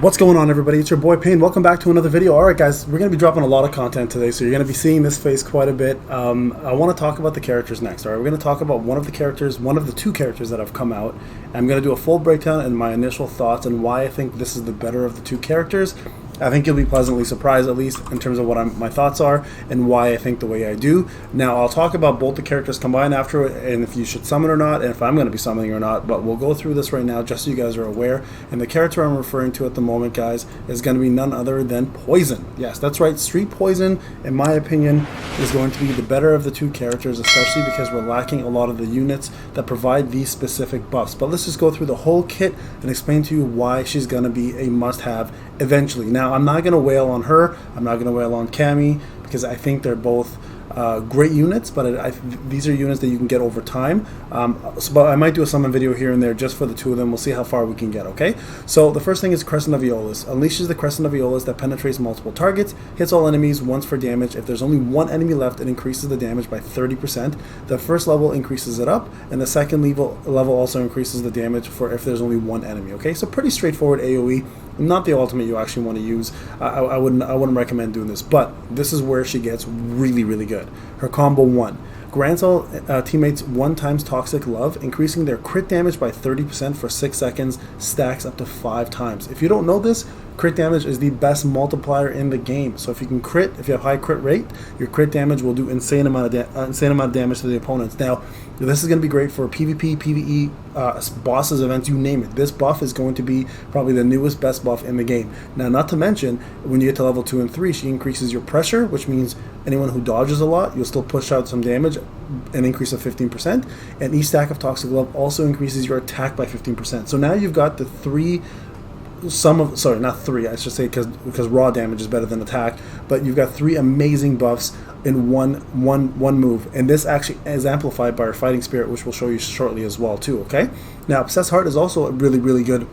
What's going on, everybody? It's your boy Payne. Welcome back to another video. Alright guys, we're going to be dropping a lot of content today, so you're going to be seeing this face quite a bit. I want to talk about the characters next. Alright, we're going to talk about one of the two characters that have come out. I'm going to do a full breakdown and my initial thoughts on why I think this is the better of the two characters. I think you'll be pleasantly surprised, at least in terms of what my thoughts are and why I think the way I do. Now, I'll talk about both the characters combined after, and if you should summon or not, and if I'm going to be summoning or not, but we'll go through this right now just so you guys are aware. And the character I'm referring to at the moment, guys, is going to be none other than Poison. Yes, that's right, Street Poison, in my opinion, is going to be the better of the two characters, especially because we're lacking a lot of the units that provide these specific buffs. But let's just go through the whole kit and explain to you why she's going to be a must-have eventually. Now, I'm not going to wail on her. I'm not going to wail on Cammy because I think they're both great units, but these are units that you can get over time. But I might do a summon video here and there just for the two of them. We'll see how far we can get, okay? So the first thing is Crescent of Aeolus. Unleashes the Crescent of Aeolus that penetrates multiple targets, hits all enemies once for damage. If there's only one enemy left, it increases the damage by 30%. The first level increases it up, and the second level also increases the damage for if there's only one enemy, okay? So pretty straightforward AoE. Not the ultimate you actually want to use. I wouldn't recommend doing this, but this is where she gets really, really good. Her combo 1 grants all teammates 1 times Toxic Love, increasing their crit damage by 30% for 6 seconds, stacks up to 5 times. If you don't know this, crit damage is the best multiplier in the game. So if you can crit, if you have high crit rate, your crit damage will do insane amount of damage to the opponents. Now, this is going to be great for PvP, PvE, bosses, events, you name it. This buff is going to be probably the newest, best buff in the game. Now, not to mention, when you get to level 2 and 3, she increases your pressure, which means anyone who dodges a lot, you'll still push out some damage, an increase of 15%. And each stack of Toxic Love also increases your attack by 15%. So now you've got the not three, I should say, because raw damage is better than attack, but you've got 3 amazing buffs in one move, and this actually is amplified by her Fighting Spirit, which we'll show you shortly as well too, okay? Now, Obsessed Heart is also a really, really good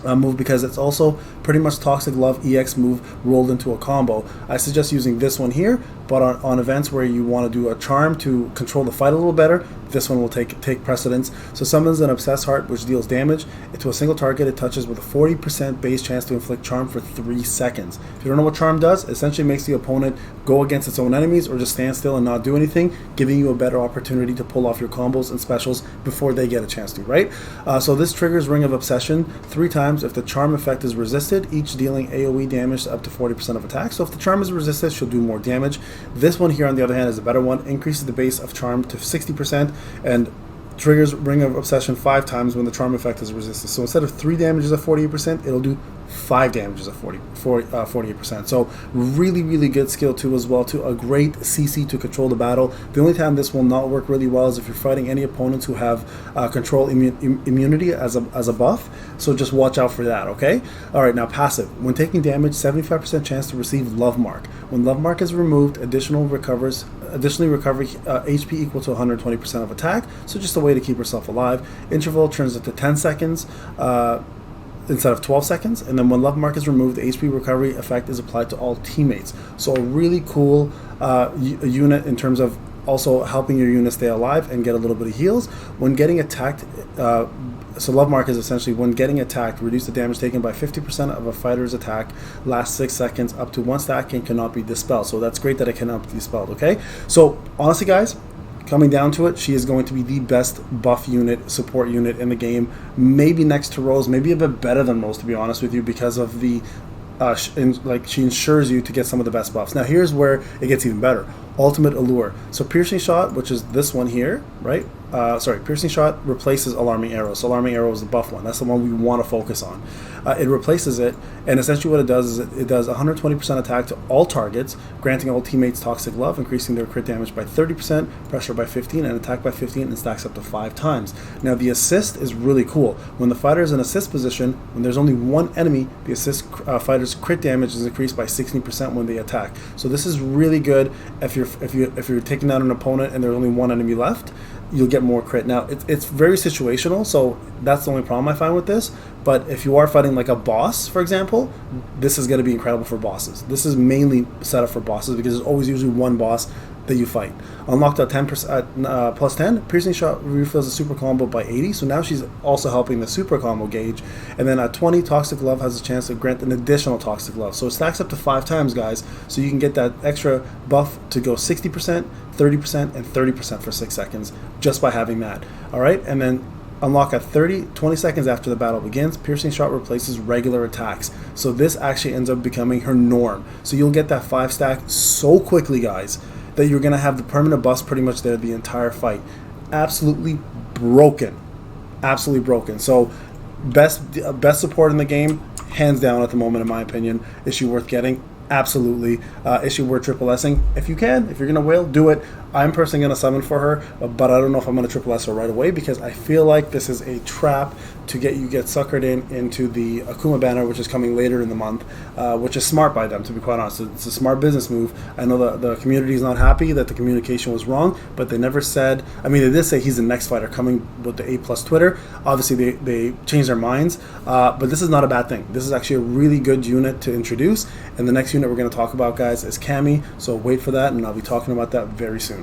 move because it's also pretty much Toxic Love EX move rolled into a combo. I suggest using this one here, but on events where you want to do a charm to control the fight a little better, this one will take precedence. So summons an Obsessed Heart, which deals damage to a single target it touches with a 40% base chance to inflict charm for 3 seconds. If you don't know what charm does, it essentially makes the opponent go against its own enemies or just stand still and not do anything, giving you a better opportunity to pull off your combos and specials before they get a chance to, right? So this triggers Ring of Obsession 3 times if the charm effect is resisted, each dealing AoE damage up to 40% of attack. So if the charm is resisted, she'll do more damage. This one here, on the other hand, is a better one. Increases the base of charm to 60% and triggers Ring of Obsession 5 times when the charm effect is resisted. So instead of 3 damages at 48%, it'll do 5 damages at 48%. So really, really good skill too as well too. A great CC to control the battle. The only time this will not work really well is if you're fighting any opponents who have control immunity as a buff. So just watch out for that, okay? Alright, now passive. When taking damage, 75% chance to receive Love Mark. When Love Mark is removed, additionally recover HP equal to 120% of attack, so just a way to keep herself alive. Interval turns it to 10 seconds instead of 12 seconds, and then when Love Mark is removed, the HP recovery effect is applied to all teammates. So a really cool unit in terms of also helping your unit stay alive and get a little bit of heals. When getting attacked, so Love Mark is essentially when getting attacked, reduce the damage taken by 50% of a fighter's attack, lasts 6 seconds, up to 1 stack, and cannot be dispelled. So that's great that it cannot be dispelled, okay? So honestly, guys, coming down to it, she is going to be the best buff unit, support unit in the game. Maybe next to Rose, maybe a bit better than Rose, to be honest with you, because of the she ensures you to get some of the best buffs. Now here's where it gets even better. Ultimate Allure. So Piercing Shot, which is this one here, right? Piercing Shot replaces Alarming Arrow. So Alarming Arrow is the buff one. That's the one we want to focus on. It replaces it, and essentially what it does is it does 120% attack to all targets, granting all teammates Toxic Love, increasing their crit damage by 30%, pressure by 15, and attack by 15, and stacks up to 5 times. Now the assist is really cool. When the fighter is in assist position, when there's only one enemy, the assist fighter's crit damage is increased by 16% when they attack. So this is really good if you're taking down an opponent and there's only one enemy left. You'll get more crit. Now, it's very situational, so that's the only problem I find with this. But if you are fighting like a boss, for example, this is going to be incredible for bosses. This is mainly set up for bosses because there's always usually one boss that you fight. Unlocked at 10% plus 10, piercing shot refills the super combo by 80, so now she's also helping the super combo gauge. And then at 20, toxic love has a chance to grant an additional toxic love, so it stacks up to 5 times, guys, so you can get that extra buff to go 60%, 30%, and 30% for 6 seconds just by having that. Alright, and then unlock at 20 seconds after the battle begins, piercing shot replaces regular attacks. So this actually ends up becoming her norm. So you'll get that 5 stack so quickly, guys, that you're going to have the permanent buffs pretty much there the entire fight. Absolutely broken. Absolutely broken. So best support in the game, hands down at the moment in my opinion. Is she worth getting? Absolutely. Is she worth triple S'ing? If you can, if you're going to whale, do it. I'm personally going to summon for her, but I don't know if I'm going to triple S her right away because I feel like this is a trap to get suckered into the Akuma banner, which is coming later in the month, which is smart by them, to be quite honest. It's a smart business move. I know the community is not happy that the communication was wrong, but they never said, I mean, they did say he's the next fighter coming with the A+ Twitter. Obviously, they changed their minds, but this is not a bad thing. This is actually a really good unit to introduce, and the next unit we're going to talk about, guys, is Cammy, so wait for that, and I'll be talking about that very soon.